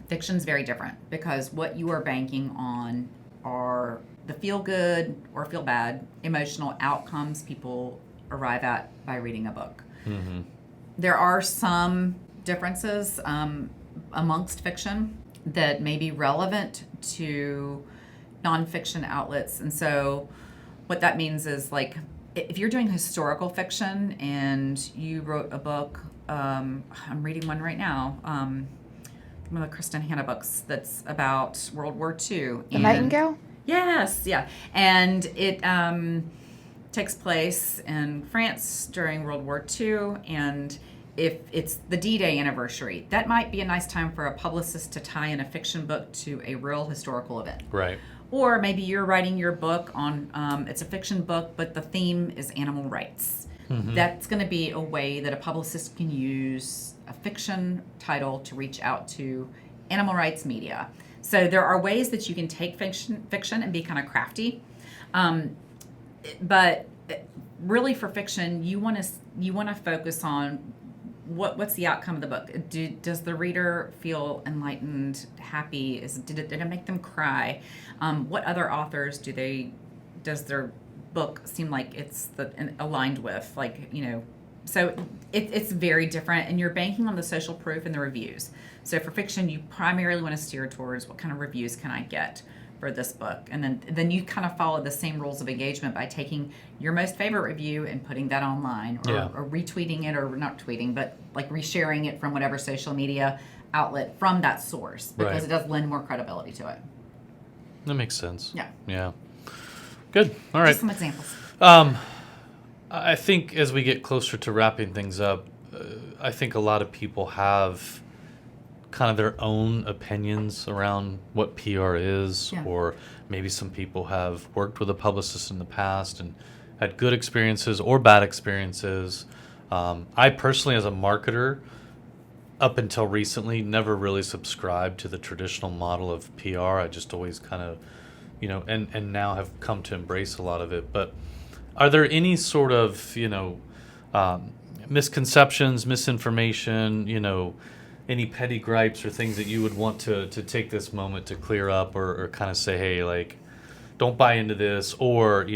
Fiction's very different because what you are banking on are the feel good or feel bad emotional outcomes people arrive at by reading a book. There are some differences amongst fiction that may be relevant to nonfiction outlets. And so what that means is like if you're doing historical fiction and you wrote a book, I'm reading one right now, one of the Kristen Hanna books that's about World War II. The Nightingale? Yes, yeah. And it takes place in France during World War II, and if it's the D-Day anniversary, that might be a nice time for a publicist to tie in a fiction book to a real historical event. Right. Or maybe you're writing your book on, it's a fiction book, but the theme is animal rights. That's going to be a way that a publicist can use a fiction title to reach out to animal rights media. So there are ways that you can take fiction and be kind of crafty. But really for fiction, you want to focus on what's the outcome of the book. Does the reader feel enlightened, happy? Did it make them cry? What other authors does their book seem like it's aligned with, so it's very different, and you're banking on the social proof and the reviews. So for fiction, you primarily want to steer towards what kind of reviews can I get for this book, and then you kind of follow the same rules of engagement by taking your most favorite review and putting that online, or retweeting it, or not tweeting, but like resharing it from whatever social media outlet from that source, because it does lend more credibility to it. That makes sense. Yeah. Good. All right. Just some examples. I think as we get closer to wrapping things up, I think a lot of people have kind of their own opinions around what PR is, or maybe some people have worked with a publicist in the past and had good experiences or bad experiences. I personally, as a marketer, up until recently, never really subscribed to the traditional model of PR. I just always kind of, and now have come to embrace a lot of it. But are there any sort of, misconceptions, misinformation, any petty gripes or things that you would want to take this moment to clear up, or kind of say, hey, like, don't buy into this, or,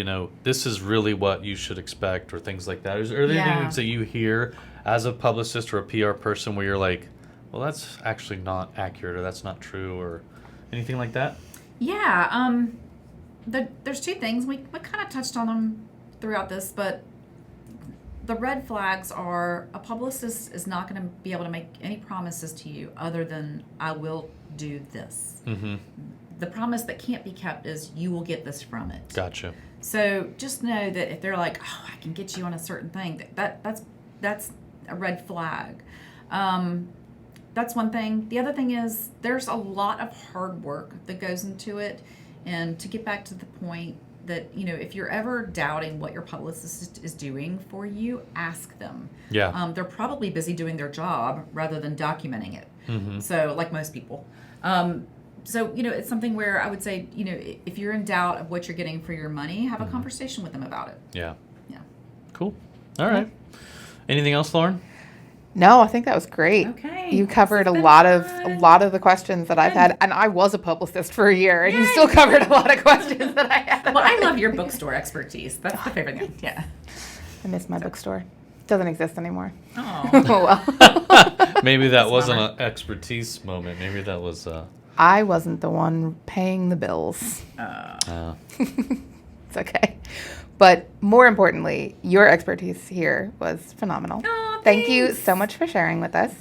this is really what you should expect, or things like that? Are there any things that you hear as a publicist or a PR person where you're like, well, that's actually not accurate, or that's not true, or anything like that? Yeah. There's two things. We kind of touched on them throughout this, but the red flags are, a publicist is not going to be able to make any promises to you other than, I will do this. Mm-hmm. The promise that can't be kept is, you will get this from it. Gotcha. So just know that if they're like, oh, I can get you on a certain thing, that's a red flag. That's one thing. The other thing is, there's a lot of hard work that goes into it. And to get back to the point that, if you're ever doubting what your publicist is doing for you, ask them. Yeah. They're probably busy doing their job rather than documenting it. Mm-hmm. So, like most people. So, it's something where I would say, if you're in doubt of what you're getting for your money, have a conversation with them about it. Yeah. Yeah. Cool. All right. Anything else, Lauren? No, I think that was great. Okay. You covered a lot of the questions that I've had, and I was a publicist for a year, and you still covered a lot of questions that I had. Well, I love your bookstore expertise. That's the favorite thing. Yeah. I miss my bookstore. It doesn't exist anymore. Oh. Well. Maybe that wasn't an expertise moment. Maybe that was. I wasn't the one paying the bills. It's okay. But more importantly, your expertise here was phenomenal. Oh, Thank you thanks. so much for sharing with us.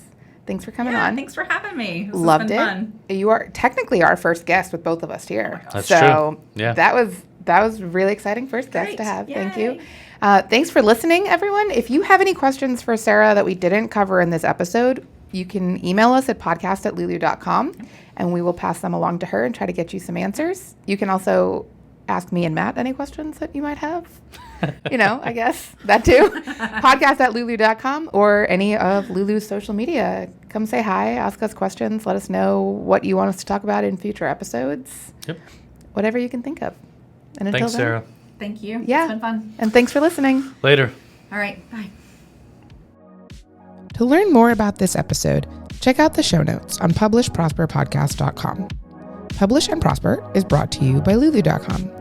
Thanks for coming on. Thanks for having me. This Loved has been it. Fun. You are technically our first guest with both of us here. That's so true. Yeah. that was really exciting first guest Great. to have. Thank Yay. you. Thanks for listening, everyone. If you have any questions for Sarah that we didn't cover in this episode, you can email us at podcast@lulu.com, and we will pass them along to her and try to get you some answers. You can also ask me and Matt any questions that you might have. I guess that too. Podcast@lulu.com, or any of Lulu's social media. Come say hi, ask us questions, let us know what you want us to talk about in future episodes. Yep. Whatever you can think of. And until Thanks, then, Sarah. Thank you. Yeah. It's been fun. And thanks for listening. Later. All right. Bye. To learn more about this episode, check out the show notes on publishprosperpodcast.com. Publish and Prosper is brought to you by Lulu.com.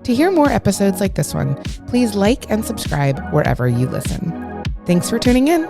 To hear more episodes like this one, please like and subscribe wherever you listen. Thanks for tuning in.